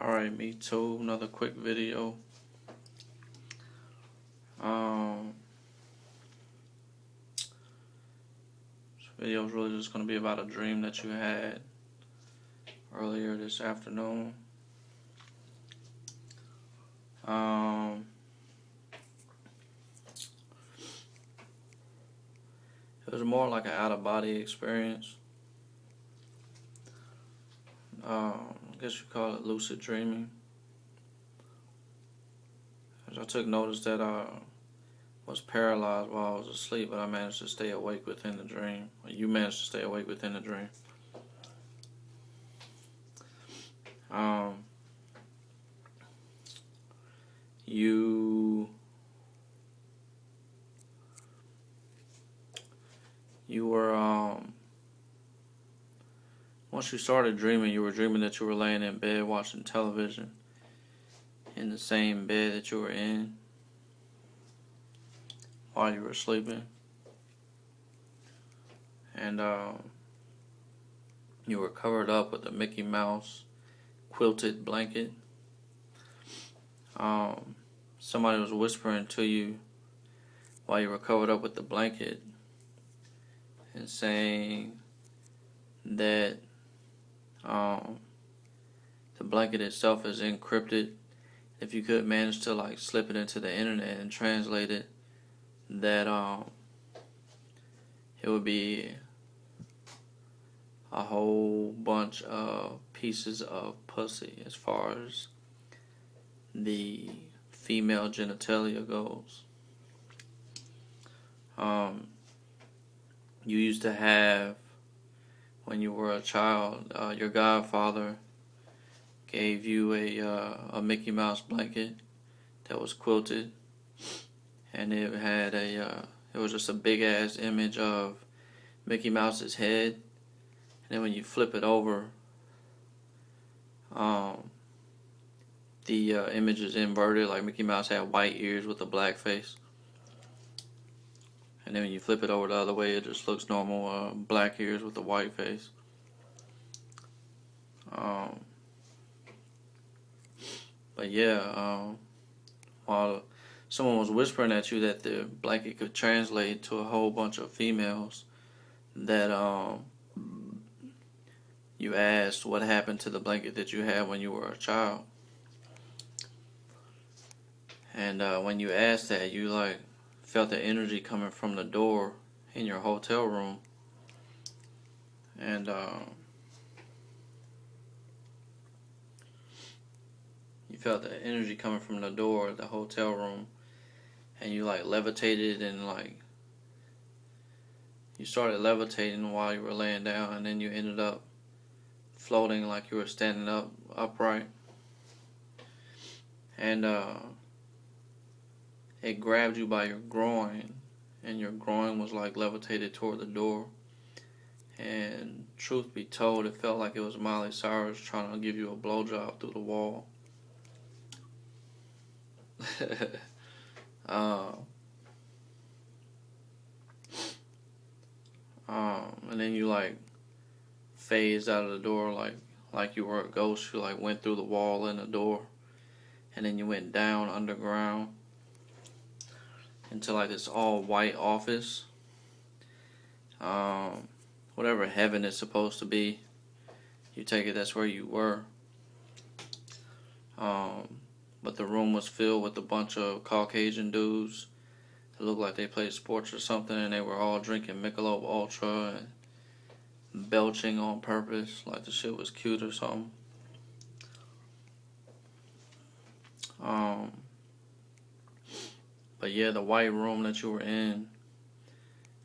Alright, me too. Another quick video. This video is really just going to be about a dream that you had earlier this afternoon. It was more like an out-of-body experience. I guess you call it lucid dreaming. As I took notice that I was paralyzed while I was asleep, but I managed to stay awake within the dream. Or you managed to stay awake within the dream. You were once you started dreaming, you were dreaming that you were laying in bed watching television in the same bed that you were in while you were sleeping. And you were covered up with a Mickey Mouse quilted blanket. Somebody was whispering to you while you were covered up with the blanket and saying that the blanket itself is encrypted. If you could manage to slip it into the internet and translate it, that it would be a whole bunch of pieces of pussy as far as the female genitalia goes. You used to have, when you were a child, your godfather gave you a Mickey Mouse blanket that was quilted, and it had it was just a big ass image of Mickey Mouse's head, and then when you flip it over, the image is inverted, like Mickey Mouse had white ears with a black face. And then when you flip it over the other way, it just looks normal, black ears with a white face. But yeah, while someone was whispering at you that the blanket could translate to a whole bunch of females, that you asked what happened to the blanket that you had when you were a child. And when you asked that, you felt the energy coming from the door in your hotel room, and you felt the energy coming from the door of the hotel room, and you levitated, and you started levitating while you were laying down, and then you ended up floating like you were standing upright, and it grabbed you by your groin, and your groin was levitated toward the door. And truth be told, it felt like it was Miley Cyrus trying to give you a blowjob through the wall. And then you phased out of the door like you were a ghost. You went through the wall and the door, and then you went down underground into this all white office. Whatever heaven is supposed to be, you take it that's where you were. But the room was filled with a bunch of Caucasian dudes that looked like they played sports or something, and they were all drinking Michelob Ultra and belching on purpose like the shit was cute or something. But yeah, the white room that you were in,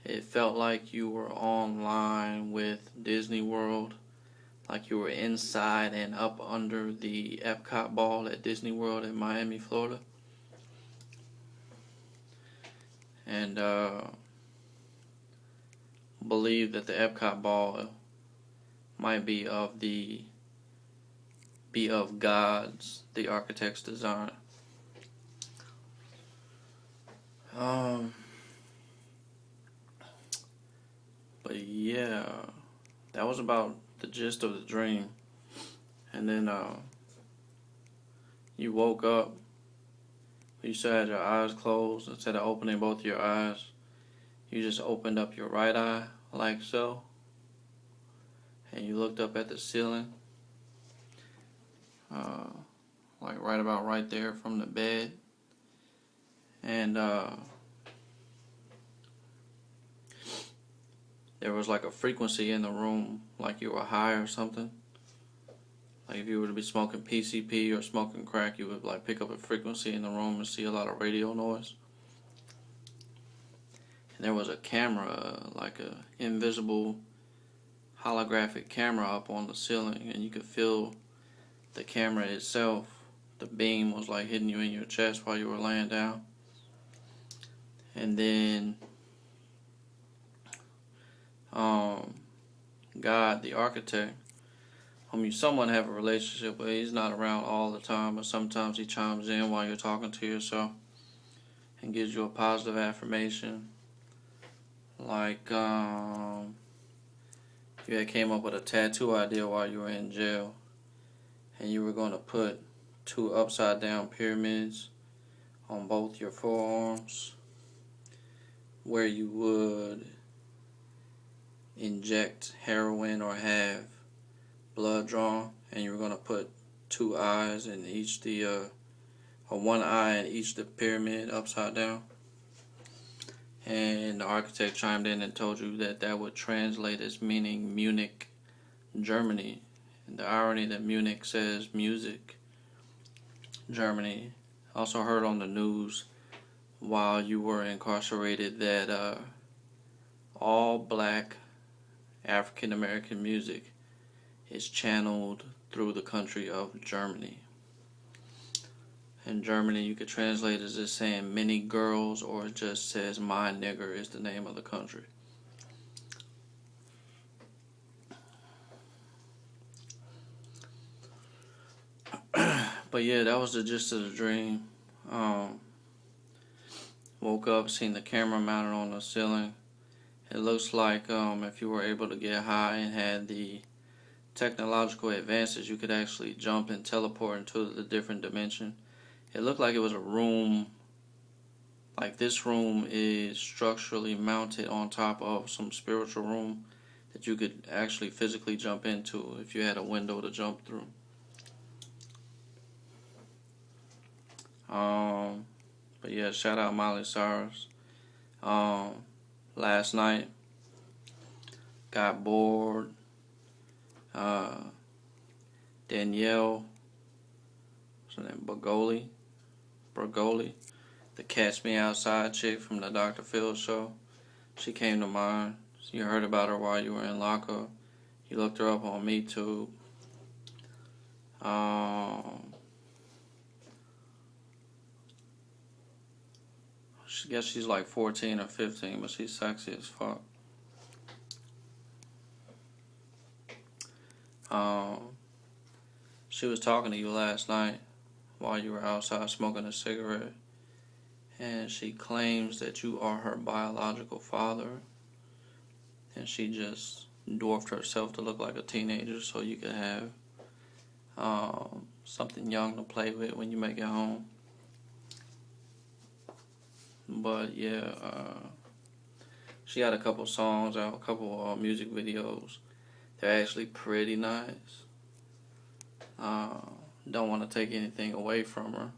it felt like you were online with Disney World, like you were inside and up under the Epcot ball at Disney World in Miami, Florida. And believe that the Epcot ball might be of God's, the architect's design. But yeah, that was about the gist of the dream. And then You woke up, you still had your eyes closed. Instead of opening both your eyes, you just opened up your right eye like so, and you looked up at the ceiling, like right about right there from the bed, and there was like a frequency in the room, like you were high or something. Like if you were to be smoking PCP or smoking crack, you would like pick up a frequency in the room and see a lot of radio noise. And there was a camera, like a invisible holographic camera up on the ceiling, and you could feel the camera itself. The beam was like hitting you in your chest while you were laying down. And then God, the architect, whom you somewhat have a relationship with, he's not around all the time, but sometimes he chimes in while you're talking to yourself and gives you a positive affirmation. Like, you had came up with a tattoo idea while you were in jail, and you were going to put 2 upside down pyramids on both your forearms, where you would inject heroin or have blood drawn, and you were going to put 2 eyes in each or 1 eye in each the pyramid upside down. And the architect chimed in and told you that that would translate as meaning Munich, Germany. And the irony that Munich says music, Germany. Also heard on the news while you were incarcerated that all black African American music is channeled through the country of Germany. In Germany, you could translate it as just saying many girls, or it just says my nigger is the name of the country. But yeah, that was the gist of the dream. Woke up, seen the camera mounted on the ceiling. It looks like if you were able to get high and had the technological advances, you could actually jump and teleport into the different dimension. It looked like it was a room, like this room is structurally mounted on top of some spiritual room that you could actually physically jump into if you had a window to jump through. But yeah, shout out Miley Cyrus. Last night, got bored. Danielle, what's her name? Bergoli, the Catch Me Outside chick from the Dr. Phil show. She came to mind. You heard about her while you were in lockup. You looked her up on MeToo. I guess she's like 14 or 15, but she's sexy as fuck. She was talking to you last night while you were outside smoking a cigarette, and she claims that you are her biological father, and she just dwarfed herself to look like a teenager so you could have something young to play with when you make it home. But yeah, she had a couple songs out, a couple music videos. They're actually pretty nice. Don't want to take anything away from her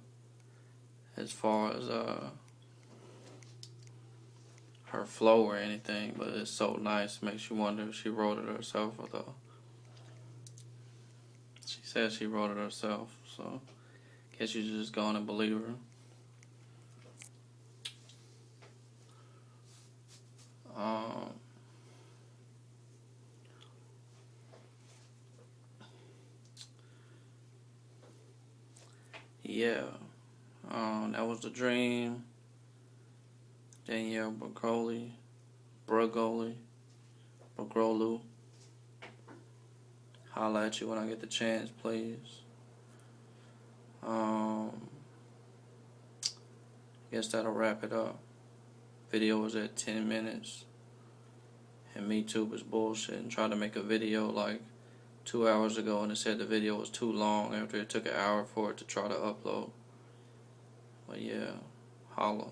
as far as her flow or anything, but it's so nice. Makes you wonder if she wrote it herself or though. She says she wrote it herself, so guess you just go on and believe her. Yeah, that was the dream. Danielle Bergolu. Holla at you when I get the chance, please. Guess that'll wrap it up. Video was at 10 minutes. And MeToo was bullshit and tried to make a video like 2 hours ago, and it said the video was too long after it took an hour for it to try to upload. But yeah, holla.